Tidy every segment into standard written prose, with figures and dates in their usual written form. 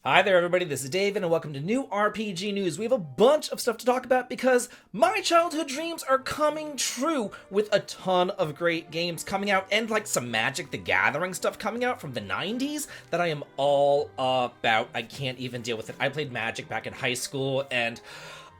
Hi there, everybody. This is David, and welcome to New RPG News. We have a bunch of stuff to talk about because my childhood dreams are coming true with a ton of great games coming out and like some Magic the Gathering stuff coming out from the 90s that I am all about. I can't even deal with it. I played Magic back in high school, and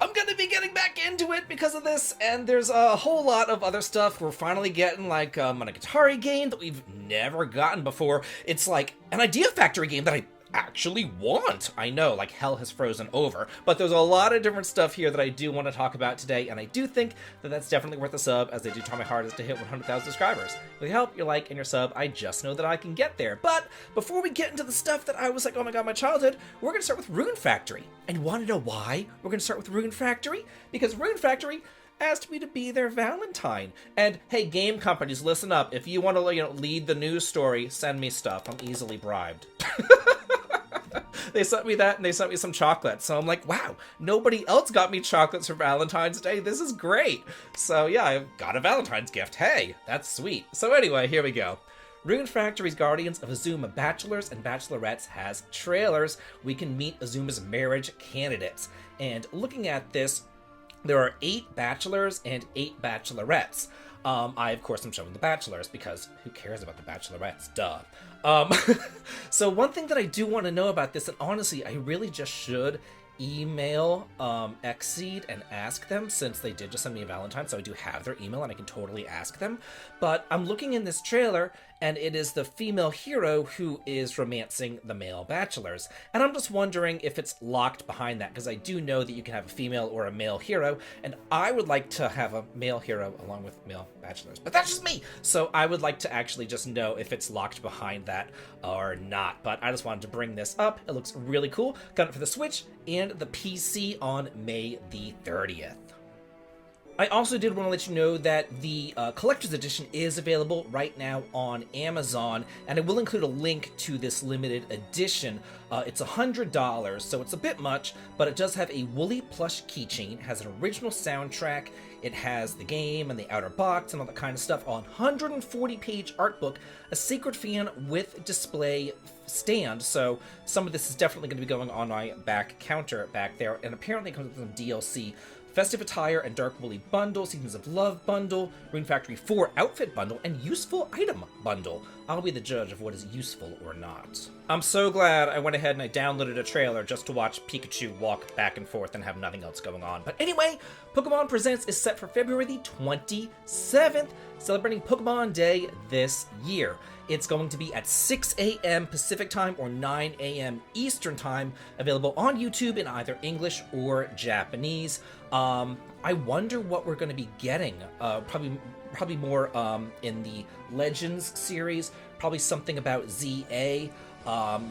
I'm gonna be getting back into it because of this, and there's a whole lot of other stuff. We're finally getting like a Monogatari game that we've never gotten before. It's like an Idea Factory game that I actually want. I know, like hell has frozen over, but there's a lot of different stuff here that I do want to talk about today, and I do think that that's definitely worth a sub, as I do try my hardest to hit 100,000 subscribers. With your help, your like, and your sub, I just know that I can get there. But before we get into the stuff that I was like, oh my god, my childhood, we're going to start with Rune Factory. And you want to know why we're going to start with Rune Factory? Because Rune Factory asked me to be their Valentine. And hey, game companies, listen up. If you want to, lead the news story, send me stuff. I'm easily bribed. They sent me that, and they sent me some chocolates. So I'm like, wow, nobody else got me chocolates for Valentine's Day. This is great. So yeah, I got a Valentine's gift. Hey, that's sweet. So anyway, here we go. Rune Factory's Guardians of Azuma Bachelors and Bachelorettes has trailers. We can meet Azuma's marriage candidates. And looking at this, there are 8 bachelors and 8 bachelorettes. I, of course, am showing the bachelors because who cares about the bachelorettes? Duh. So one thing that I do want to know about this, and honestly, I really just should email Xseed and ask them, since they did just send me a Valentine, so I do have their email and I can totally ask them. But I'm looking in this trailer, and it is the female hero who is romancing the male bachelors. And I'm just wondering if it's locked behind that, because I do know that you can have a female or a male hero, and I would like to have a male hero along with male bachelors. But that's just me! So I would like to actually just know if it's locked behind that or not. But I just wanted to bring this up. It looks really cool. Got it for the Switch and the PC on May the 30th. I also did want to let you know that the Collector's Edition is available right now on Amazon, and I will include a link to this limited edition. It's $100, so it's a bit much, but it does have a woolly plush keychain, has an original soundtrack, it has the game and the outer box and all that kind of stuff, a 140-page art book, a Sacred Fan with display stand, so some of this is definitely going to be going on my back counter back there, and apparently it comes with some DLC. Festive Attire and Dark Woolly Bundle, Seasons of Love Bundle, Rune Factory 4 Outfit Bundle, and Useful Item Bundle. I'll be the judge of what is useful or not. I'm so glad I went ahead and I downloaded a trailer just to watch Pikachu walk back and forth and have nothing else going on. But anyway, Pokemon Presents is set for February the 27th, celebrating Pokemon Day this year. It's going to be at 6 a.m. Pacific Time or 9 a.m. Eastern Time, available on YouTube in either English or Japanese. I wonder what we're going to be getting. Probably more in the Legends series. Probably something about ZA.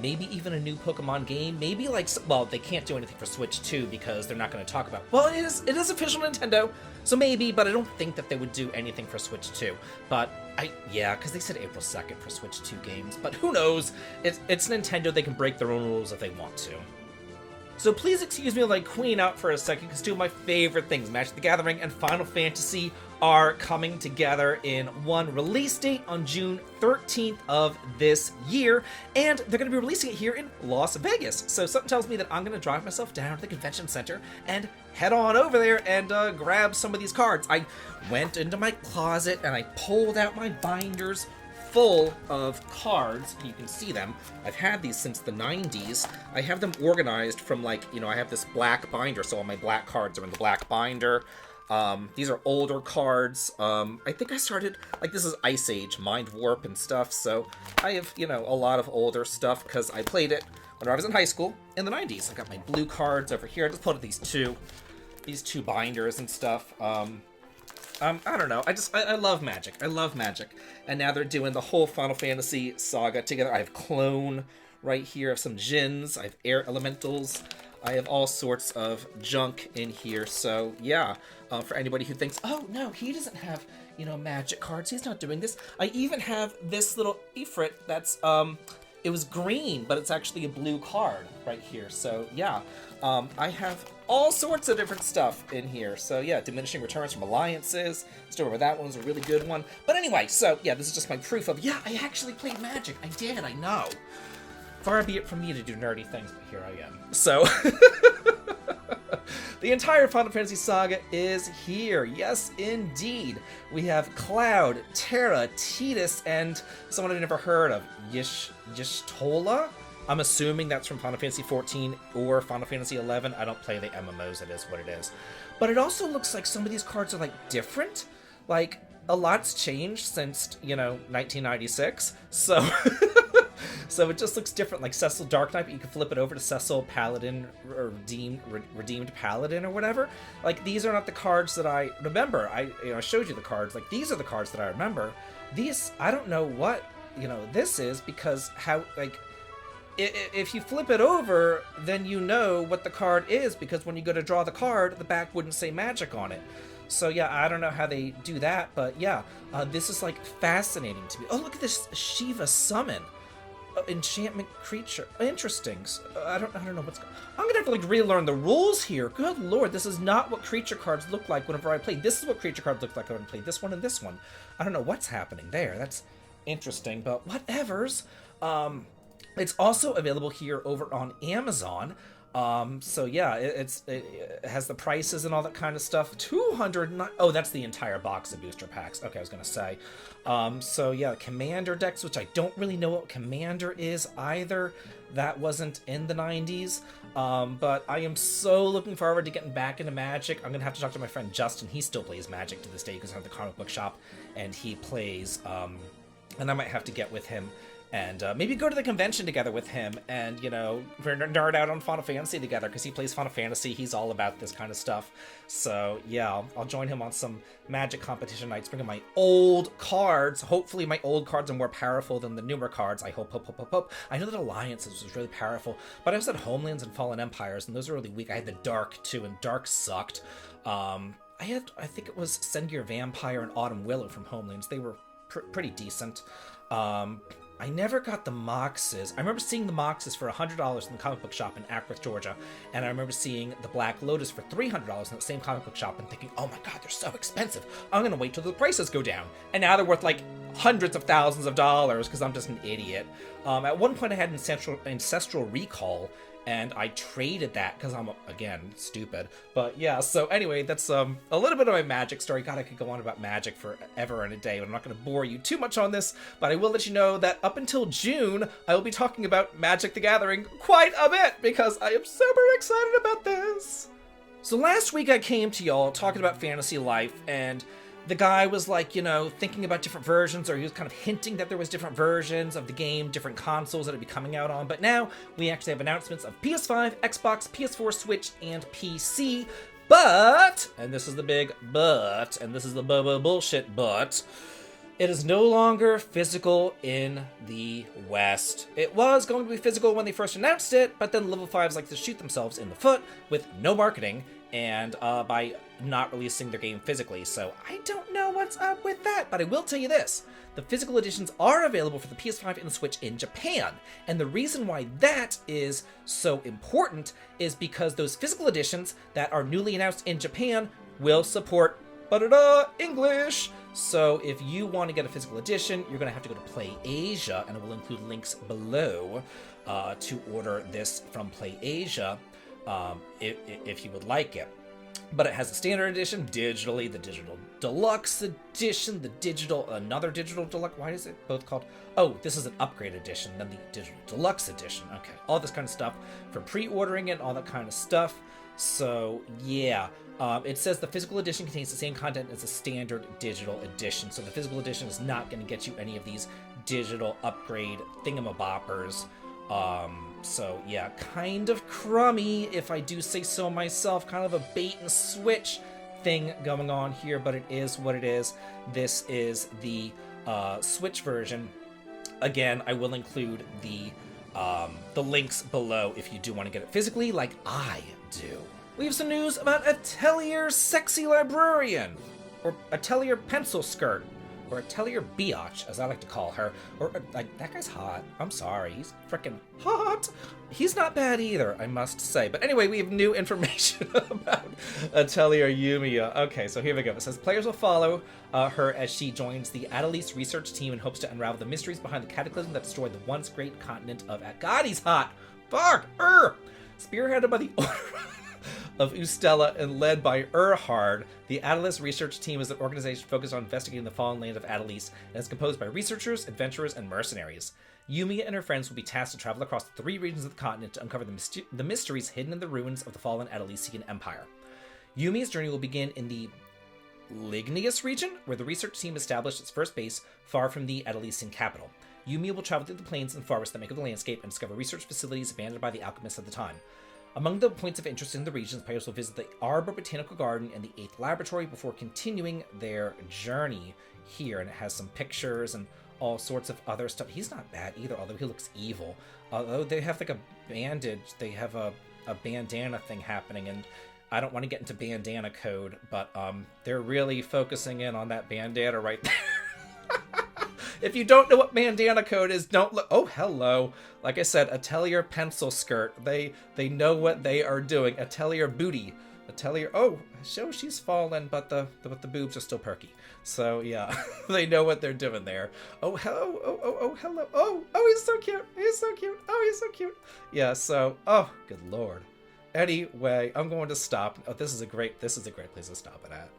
Maybe even a new Pokemon game. Maybe like, well, they can't do anything for Switch 2 because they're not going to talk about. Well, it is official Nintendo, so maybe, but I don't think that they would do anything for Switch 2. But yeah, because they said April 2nd for Switch 2 games. But who knows? It's Nintendo. They can break their own rules if they want to. So please excuse me while I queen out for a second, because two of my favorite things, Magic the Gathering and Final Fantasy, are coming together in one release date on June 13th of this year, and they're going to be releasing it here in Las Vegas. So something tells me that I'm going to drive myself down to the convention center and head on over there and grab some of these cards. I went into my closet and I pulled out my binders full of cards. You can see them. I've had these since the 90s. I have them organized from I have this black binder, so all my black cards are in the black binder. These are older cards. I think I started, this is Ice Age, Mind Warp and stuff, so I have, a lot of older stuff because I played it when I was in high school in the 90s. I got my blue cards over here. I just pulled out these two binders and stuff. I don't know. I love Magic. I love Magic. And now they're doing the whole Final Fantasy saga together. I have Clone right here. I have some Djinns. I have Air Elementals. I have all sorts of junk in here. So, yeah. For anybody who thinks, oh, no, he doesn't have, Magic cards. He's not doing this. I even have this little Ifrit that's, it was green, but it's actually a blue card right here. So, yeah. I have all sorts of different stuff in here. So yeah, diminishing returns from alliances. Still remember that one was a really good one. But anyway, so yeah, this is just my proof of, yeah, I actually played Magic. I did, I know. Far be it from me to do nerdy things, but here I am. So, the entire Final Fantasy saga is here. Yes, indeed. We have Cloud, Terra, Tidus, and someone I've never heard of, Y'shtola? I'm assuming that's from Final Fantasy XIV or Final Fantasy XI. I don't play the MMOs, it is what it is. But it also looks like some of these cards are, like, different. Like, a lot's changed since, 1996. So... So it just looks different, like Cecil Dark Knight, but you can flip it over to Cecil Paladin, or Redeemed Paladin, or whatever. Like, these are not the cards that I remember. I showed you the cards. Like, these are the cards that I remember. These, I don't know what, this is, because how, like, if you flip it over, then you know what the card is, because when you go to draw the card, the back wouldn't say magic on it. So yeah, I don't know how they do that, but yeah, this is, like, fascinating to me. Oh, look at this Shiva summon. Enchantment creature. Interesting. I don't know what's going on. I'm gonna have to, like, relearn the rules here. Good lord, this is not what creature cards look like whenever I play. This is what creature cards look like when I play this one and this one. I don't know what's happening there. That's interesting, but whatevers. It's also available here over on Amazon. So yeah, it has the prices and all that kind of stuff. 209. Oh, that's the entire box of booster packs. Okay, I was gonna say. So yeah, Commander decks, which I don't really know what Commander is either. That wasn't in the 90s. But I am so looking forward to getting back into Magic. I'm gonna have to talk to my friend Justin. He still plays Magic to this day because I have the comic book shop, and he plays. And I might have to get with him. And maybe go to the convention together with him and, nerd out on Final Fantasy together, because he plays Final Fantasy. He's all about this kind of stuff. So, yeah, I'll join him on some Magic competition nights, bringing my old cards. Hopefully my old cards are more powerful than the newer cards. I hope. I know that Alliances was really powerful, but I also had Homelands and Fallen Empires, and those are really weak. I had the Dark, too, and Dark sucked. I think it was Send Your Vampire and Autumn Willow from Homelands. They were pretty decent. I never got the Moxes. I remember seeing the Moxes for $100 in the comic book shop in Ackworth, Georgia, and I remember seeing the Black Lotus for $300 in that same comic book shop and thinking, oh my god, they're so expensive. I'm gonna wait till the prices go down. And now they're worth, like, hundreds of thousands of dollars because I'm just an idiot. At one point I had Ancestral Recall, and I traded that because I'm, again, stupid. But yeah, so anyway, that's a little bit of my Magic story. God, I could go on about Magic forever and a day, but I'm not going to bore you too much on this. But I will let you know that up until June, I will be talking about Magic the Gathering quite a bit, because I am super excited about this. So last week I came to y'all talking about Fantasy Life, and the guy was, like, thinking about different versions, or he was kind of hinting that there was different versions of the game, different consoles that it'd be coming out on. But now we actually have announcements of PS5, Xbox, PS4, Switch, and PC. But, and this is the big but, and this is the bullshit but, it is no longer physical in the West. It was going to be physical when they first announced it, but then Level 5s like to shoot themselves in the foot with no marketing, and by not releasing their game physically. So I don't know what's up with that, but I will tell you this. The physical editions are available for the PS5 and the Switch in Japan. And the reason why that is so important is because those physical editions that are newly announced in Japan will support English. So if you want to get a physical edition, you're going to have to go to Play Asia, and I will include links below to order this from Play Asia if you would like it. But it has the standard edition digitally, the digital deluxe edition, another digital deluxe. Why is it both called? Oh, this is an upgrade edition, then the digital deluxe edition. Okay, all this kind of stuff for pre-ordering it, all that kind of stuff. So yeah, it says the physical edition contains the same content as the standard digital edition. So the physical edition is not going to get you any of these digital upgrade thingamaboppers. So yeah, kind of crummy, if I do say so myself, kind of a bait and switch thing going on here, but it is what it is. This is the Switch version. Again, I will include the links below if you do want to get it physically, like I do. We have some news about Atelier Sexy Librarian, or Atelier Pencil Skirt, or Atelier Biatch, as I like to call her, or like, that guy's hot. I'm sorry, he's freaking hot. He's not bad either, I must say. But anyway, we have new information about Atelier Yumiya. Okay, so here we go. It says players will follow her as she joins the Adelice research team in hopes to unravel the mysteries behind the cataclysm that destroyed the once great continent of God, he's hot. Fuck! Spearheaded by the order of Ustella and led by Erhard, the Adelice research team is an organization focused on investigating the fallen land of Adelice and is composed by researchers, adventurers, and mercenaries. Yumiya and her friends will be tasked to travel across the 3 regions of the continent to uncover the mysteries hidden in the ruins of the fallen Adelician Empire. Yumiya's journey will begin in the Lignius region, where the research team established its first base far from the Adelician capital. Yumiya will travel through the plains and forests that make up the landscape and discover research facilities abandoned by the alchemists of the time. Among the points of interest in the regions, players will visit the Arbor Botanical Garden and the 8th Laboratory before continuing their journey here. And it has some pictures and all sorts of other stuff. He's not bad either, although he looks evil. Although they have like a bandage, they have a bandana thing happening, and I don't want to get into bandana code, but they're really focusing in on that bandana right there. If you don't know what bandana code is, don't look. Oh, hello. Like I said, Atelier pencil skirt. They know what they are doing. Atelier booty. Atelier. Oh, she's fallen, but the boobs are still perky. So yeah, they know what they're doing there. Oh, hello. Oh, hello. Oh, he's so cute. He's so cute. Oh, he's so cute. Yeah. So, oh, good lord. Anyway, I'm going to stop. Oh, this is a great place to stop it at.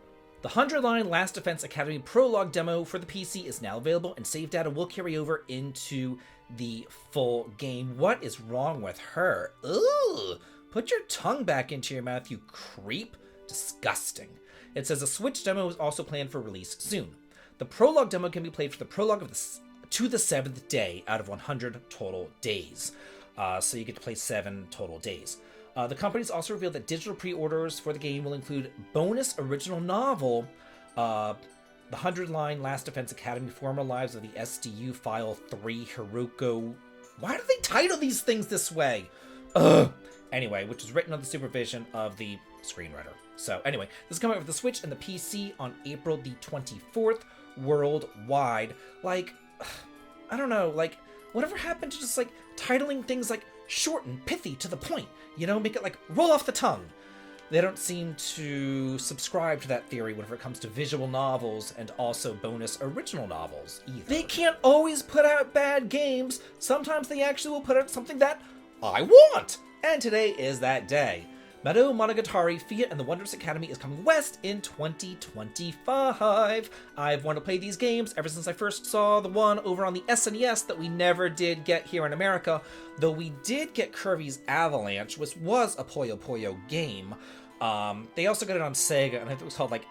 The 100-line Last Defense Academy prologue demo for the PC is now available, and save data will carry over into the full game. What is wrong with her? Ugh! Put your tongue back into your mouth, you creep. Disgusting. It says a Switch demo is also planned for release soon. The prologue demo can be played for the prologue of to the 7th day out of 100 total days. So you get to play 7 total days. The company's also revealed that digital pre-orders for the game will include bonus original novel, the 100-line Last Defense Academy Former Lives of the SDU File 3 Hiroko. Why do they title these things this way? Ugh. Anyway, which was written under the supervision of the screenwriter. So anyway, this is coming out for the Switch and the PC on April the 24th worldwide. Like, I don't know, like, whatever happened to just, like, titling things, like, short and pithy to the point? You know, make it, like, roll off the tongue. They don't seem to subscribe to that theory whenever it comes to visual novels and also bonus original novels either. They can't always put out bad games. Sometimes they actually will put out something that I want. And today is that day. Madoka Monogatari, Fia and the Wondrous Academy is coming west in 2025. I've wanted to play these games ever since I first saw the one over on the SNES that we never did get here in America, though we did get Kirby's Avalanche, which was a Puyo Puyo game. They also got it on Sega, and I think it was called, like,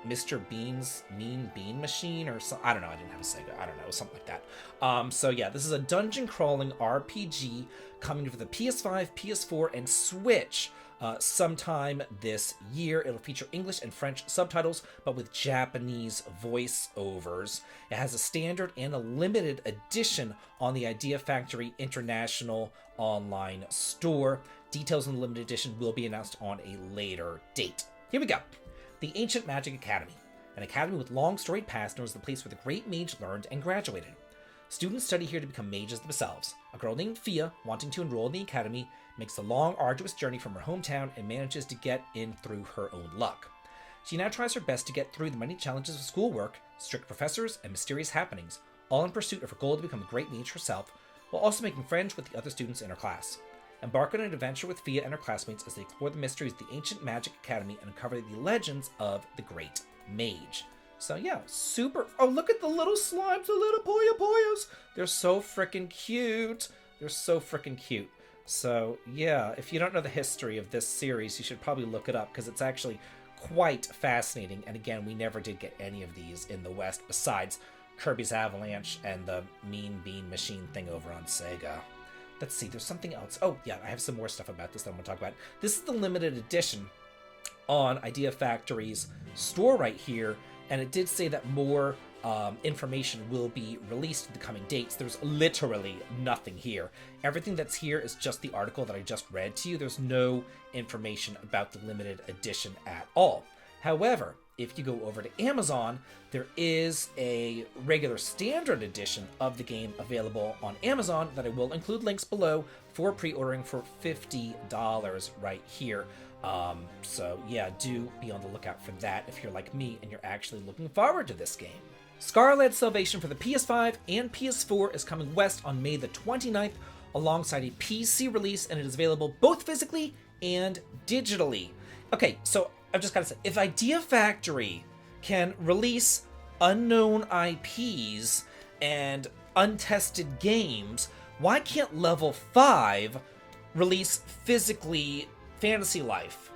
Mr. Bean's Mean Bean Machine, or something. I don't know, I didn't have a Sega. I don't know, something like that. So yeah, this is a dungeon-crawling RPG coming for the PS5, PS4, and Switch. Sometime this year. It'll feature English and French subtitles, but with Japanese voiceovers. It has a standard and a limited edition on the Idea Factory International online store. Details on the limited edition will be announced on a later date. Here we go. The Ancient Magic Academy. An academy with long storied past known as the place where the great mage learned and graduated. Students study here to become mages themselves. A girl named Fia, wanting to enroll in the academy, makes the long, arduous journey from her hometown and manages to get in through her own luck. She now tries her best to get through the many challenges of schoolwork, strict professors, and mysterious happenings, all in pursuit of her goal to become a great mage herself, while also making friends with the other students in her class. Embark on an adventure with Fia and her classmates as they explore the mysteries of the Ancient Magic Academy and uncover the legends of the Great Mage. So yeah, super. Oh, look at the little slimes, the little Puyo Puyos. They're so freaking cute. They're so freaking cute. So yeah, if you don't know the history of this series, you should probably look it up because it's actually quite fascinating. And again, we never did get any of these in the West besides Kirby's Avalanche and the Mean Bean Machine thing over on Sega. Let's see, there's something else. Oh yeah, I have some more stuff about this that I'm going to talk about. This is the limited edition on Idea Factory's store right here. And it did say that more information will be released in the coming dates. There's literally nothing here. Everything that's here is just the article that I just read to you. There's no information about the limited edition at all. However, if you go over to Amazon, there is a regular standard edition of the game available on Amazon that I will include links below for pre-ordering for $50 right here. So yeah, do be on the lookout for that if you're like me and you're actually looking forward to this game. Scarlet Salvation for the PS5 and PS4 is coming west on May the 29th alongside a PC release, and it is available both physically and digitally. Okay, so I've just got to say, if Idea Factory can release unknown IPs and untested games, why can't Level 5 release physically Fantasy Life?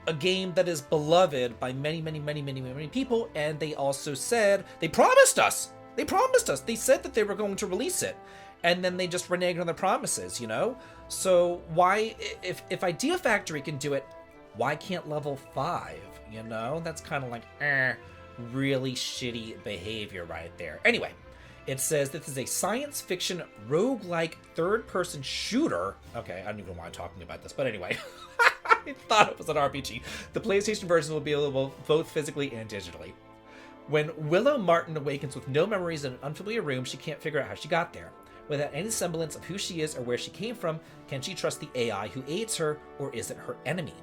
A game that is beloved by many, many, many, many, many people, and they also said, they promised us, they said that they were going to release it, and then they just reneged on their promises, you know? So why, if Idea Factory can do it, why can't Level 5, you know? That's kind of like, really shitty behavior right there. Anyway, it says this is a science fiction roguelike third-person shooter. Okay, I don't even know why I'm talking about this, but anyway. I thought it was an RPG. The PlayStation version will be available both physically and digitally. When Willow Martin awakens with no memories in an unfamiliar room, she can't figure out how she got there. Without any semblance of who she is or where she came from, can she trust the AI who aids her, or is it her enemy?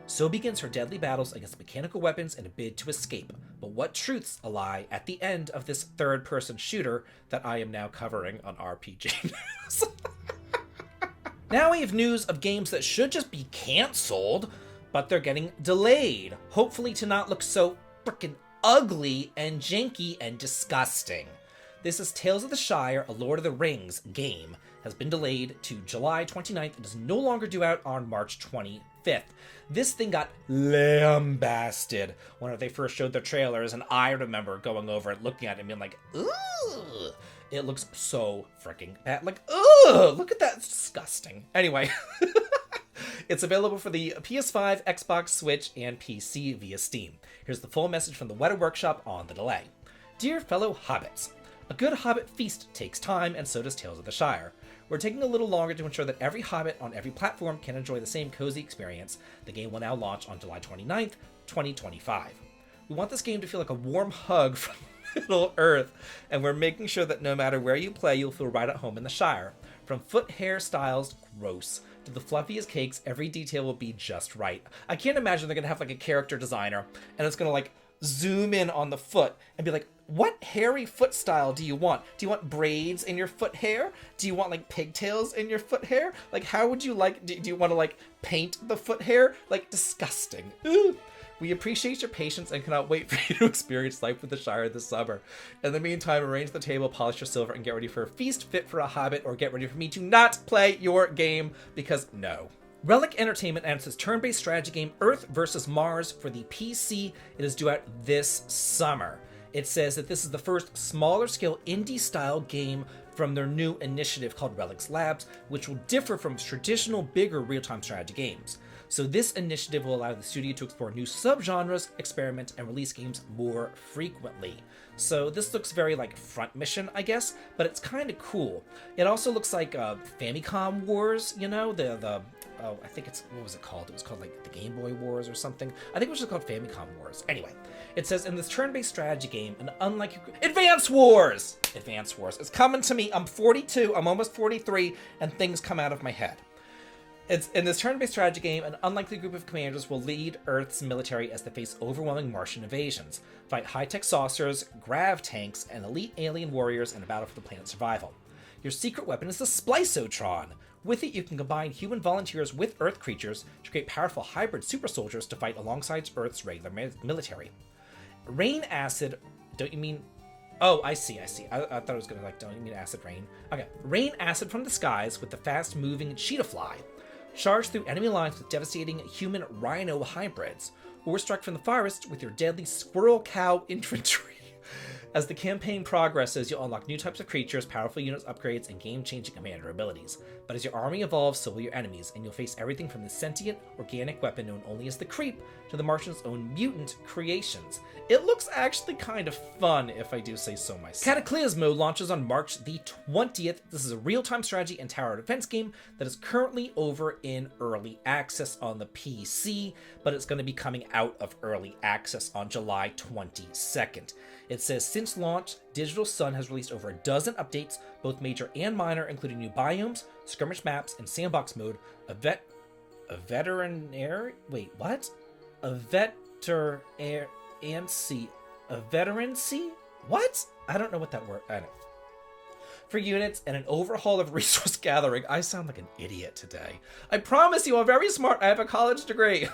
So begins her deadly battles against mechanical weapons in a bid to escape. But what truths lie at the end of this third-person shooter that I am now covering on RPG News? Now we have news of games that should just be cancelled, but they're getting delayed, hopefully to not look so frickin' ugly and janky and disgusting. This is Tales of the Shire, a Lord of the Rings game, has been delayed to July 29th and is no longer due out on March 25th. This thing got lambasted when they first showed the trailers, and I remember going over and looking at it and being like, ooh, it looks so freaking bad. Like, ugh, look at that, it's disgusting. Anyway, it's available for the PS5, Xbox, Switch, and PC via Steam. Here's the full message from the Weta Workshop on the delay. Dear fellow hobbits, a good hobbit feast takes time, and so does Tales of the Shire. We're taking a little longer to ensure that every hobbit on every platform can enjoy the same cozy experience. The game will now launch on July 29th, 2025. We want this game to feel like a warm hug from Middle Earth, and we're making sure that no matter where you play, you'll feel right at home in the Shire. From foot hairstyles, gross, to the fluffiest cakes, every detail will be just right. I can't imagine they're gonna have like a character designer, and it's gonna like zoom in on the foot and be like, what hairy foot style do you want? Do you want braids in your foot hair? Do you want like pigtails in your foot hair? Like, how would you like, do you want to like paint the foot hair? Like, disgusting. Ooh. We appreciate your patience and cannot wait for you to experience life with the Shire this summer. In the meantime, arrange the table, polish your silver, and get ready for a feast fit for a hobbit, or get ready for me to not play your game, because no. Relic Entertainment announced its turn-based strategy game Earth vs. Mars for the PC. It is due out this summer. It says that this is the first smaller-scale indie-style game from their new initiative called Relics Labs, which will differ from traditional, bigger real-time strategy games. So this initiative will allow the studio to explore new subgenres, experiment, and release games more frequently. So this looks very like Front Mission, I guess, but it's kind of cool. It also looks like Famicom Wars, you know, I think it's, what was it called? It was called like the Game Boy Wars or something. I think it was just called Famicom Wars. Anyway, it says in this turn-based strategy game, and unlike Advance Wars! Advance Wars. It's coming to me. I'm 42, I'm almost 43, and things come out of my head. It's in this turn-based strategy game, an unlikely group of commanders will lead Earth's military as they face overwhelming Martian invasions, fight high-tech saucers, grav tanks, and elite alien warriors in a battle for the planet's survival. Your secret weapon is the Splicotron. With it, you can combine human volunteers with Earth creatures to create powerful hybrid super soldiers to fight alongside Earth's regular military. Rain acid, don't you mean... Oh, I see. I thought it was going to like, don't you mean acid rain? Okay, rain acid from the skies with the fast-moving cheetah fly. Charge through enemy lines with devastating human rhino hybrids, or strike from the forest with your deadly squirrel cow infantry. As the campaign progresses, you'll unlock new types of creatures, powerful units upgrades, and game-changing commander abilities. But as your army evolves, so will your enemies, and you'll face everything from the sentient, organic weapon known only as the Creep, to the Martian's own mutant creations. It looks actually kind of fun, if I do say so myself. Cataclysmo launches on March the 20th. This is a real-time strategy and tower defense game that is currently over in early access on the PC, but it's going to be coming out of early access on July 22nd. It says, since launch, Digital Sun has released over a dozen updates, both major and minor, including new biomes, skirmish maps, and sandbox mode, a veterancy, what? I don't know what that word, I know. For units and an overhaul of resource gathering. I sound like an idiot today. I promise you I'm very smart. I have a college degree.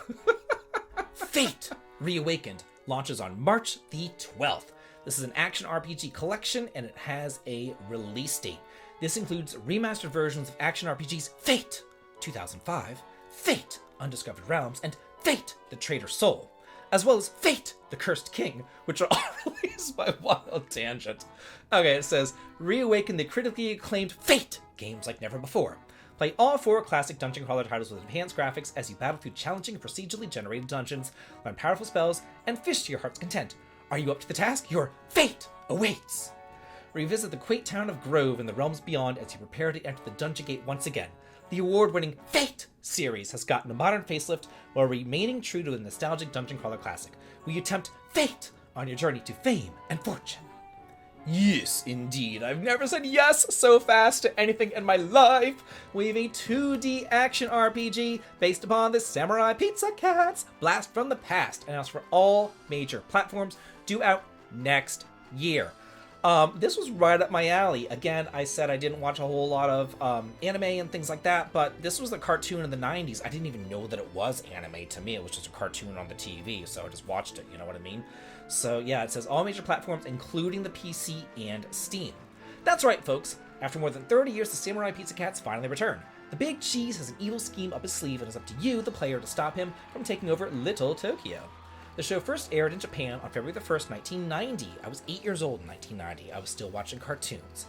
Fate Reawakened launches on March the 12th. This is an action RPG collection, and it has a release date. This includes remastered versions of action RPGs Fate 2005, Fate Undiscovered Realms, and Fate the Traitor Soul, as well as Fate the Cursed King, which are all released by Wild Tangent. Okay, it says, reawaken the critically acclaimed Fate games like never before. Play all 4 classic dungeon crawler titles with enhanced graphics as you battle through challenging procedurally generated dungeons, learn powerful spells, and fish to your heart's content. Are you up to the task? Your fate awaits! Revisit the quaint town of Grove in the realms beyond as you prepare to enter the Dungeon Gate once again. The award-winning Fate series has gotten a modern facelift while remaining true to the nostalgic dungeon crawler classic. Will you tempt fate on your journey to fame and fortune? Yes, indeed. I've never said yes so fast to anything in my life. We have a 2D action RPG based upon the Samurai Pizza Cats Blast from the Past, announced for all major platforms, due out next year. This was right up my alley. Again, I said I didn't watch a whole lot of anime and things like that, but this was a cartoon in the 90s. I didn't even know that it was anime to me. It was just a cartoon on the TV, so I just watched it, you know what I mean? So yeah, it says all major platforms, including the PC and Steam. That's right, folks. After more than 30 years, the Samurai Pizza Cats finally return. The Big Cheese has an evil scheme up his sleeve, and it's up to you, the player, to stop him from taking over Little Tokyo. The show first aired in Japan on February the 1st, 1990. I was 8 years old in 1990. I was still watching cartoons.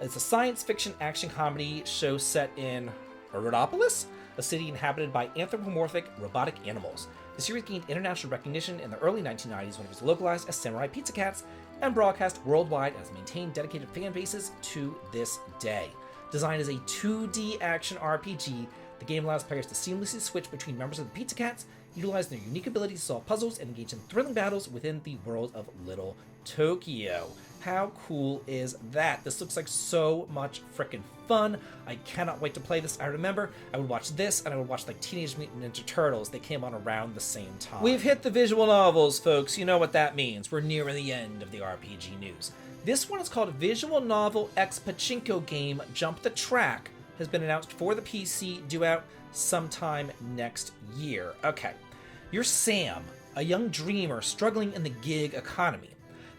It's a science fiction action comedy show set in Rhodopolis, a city inhabited by anthropomorphic robotic animals. The series gained international recognition in the early 1990s when it was localized as Samurai Pizza Cats and broadcast worldwide and has maintained dedicated fan bases to this day. Designed as a 2D action RPG, the game allows players to seamlessly switch between members of the Pizza Cats, utilize their unique abilities to solve puzzles, and engage in thrilling battles within the world of Little Tokyo. How cool is that? This looks like so much frickin' fun. I cannot wait to play this. I remember I would watch this, and I would watch like Teenage Mutant Ninja Turtles. They came on around the same time. We've hit the visual novels, folks. You know what that means. We're nearing the end of the RPG news. This one is called Visual Novel X Pachinko Game Jump the Track. Has been announced for the PC, due out sometime next year. Okay. You're Sam, a young dreamer struggling in the gig economy.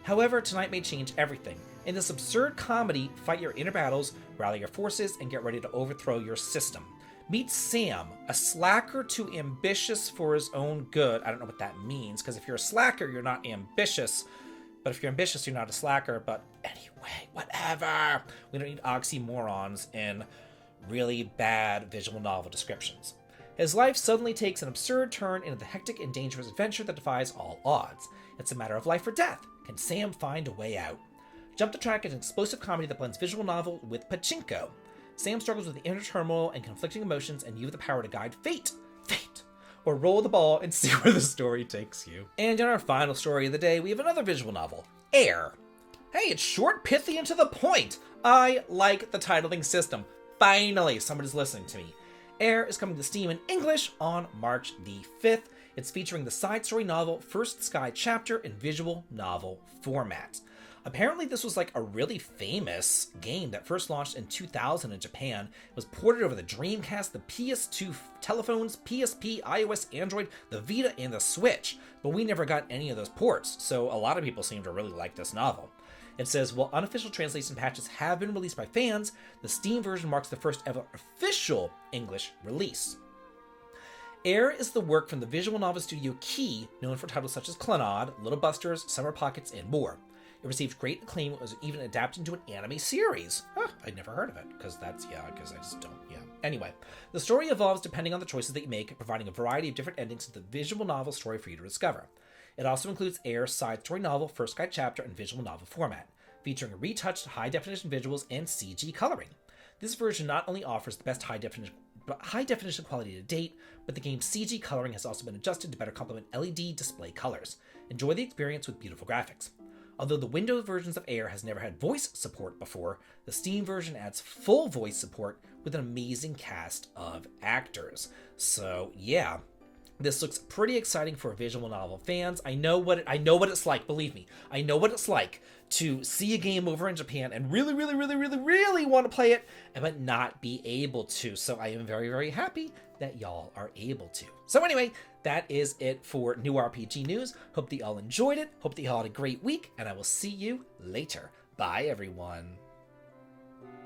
However, tonight may change everything. In this absurd comedy, fight your inner battles, rally your forces, and get ready to overthrow your system. Meet Sam, a slacker too ambitious for his own good. I don't know what that means, because if you're a slacker, you're not ambitious. But if you're ambitious, you're not a slacker. But anyway, whatever. We don't need oxymorons in really bad visual novel descriptions. His life suddenly takes an absurd turn into the hectic and dangerous adventure that defies all odds. It's a matter of life or death. Can Sam find a way out? Jump the Track is an explosive comedy that blends visual novel with pachinko. Sam struggles with the inner turmoil and conflicting emotions, and you have the power to guide fate, or roll the ball and see where the story takes you. And in our final story of the day, we have another visual novel, Air. Hey, it's short, pithy, and to the point. I like the titling system. Finally, somebody's listening to me. Air is coming to Steam in English on March the 5th. It's featuring the side story novel First Sky chapter in visual novel format. Apparently this was like a really famous game that first launched in 2000 in Japan. It was ported over the Dreamcast, the PS2 telephones, PSP, iOS, Android, the Vita, and the Switch. But we never got any of those ports, so a lot of people seem to really like this novel. It says, while unofficial translation patches have been released by fans, the Steam version marks the first ever official English release. Air is the work from the visual novel studio Key, known for titles such as Clannad, Little Busters, Summer Pockets, and more. It received great acclaim. It was even adapted into an anime series. Huh, I'd never heard of it, because that's, because I just don't, Anyway, the story evolves depending on the choices that you make, providing a variety of different endings to the visual novel story for you to discover. It also includes Air's side story novel, first guide chapter, and visual novel format, featuring retouched high-definition visuals and CG coloring. This version not only offers the best high-definition quality to date, but the game's CG coloring has also been adjusted to better complement LED display colors. Enjoy the experience with beautiful graphics. Although the Windows versions of Air has never had voice support before, the Steam version adds full voice support with an amazing cast of actors. So yeah, this looks pretty exciting for visual novel fans. I know what it's like, believe me. I know what it's like to see a game over in Japan and really want to play it, but not be able to. So I am very, very happy that y'all are able to. So anyway, that is it for new RPG news. Hope that y'all enjoyed it. Hope that y'all had a great week, and I will see you later. Bye, everyone.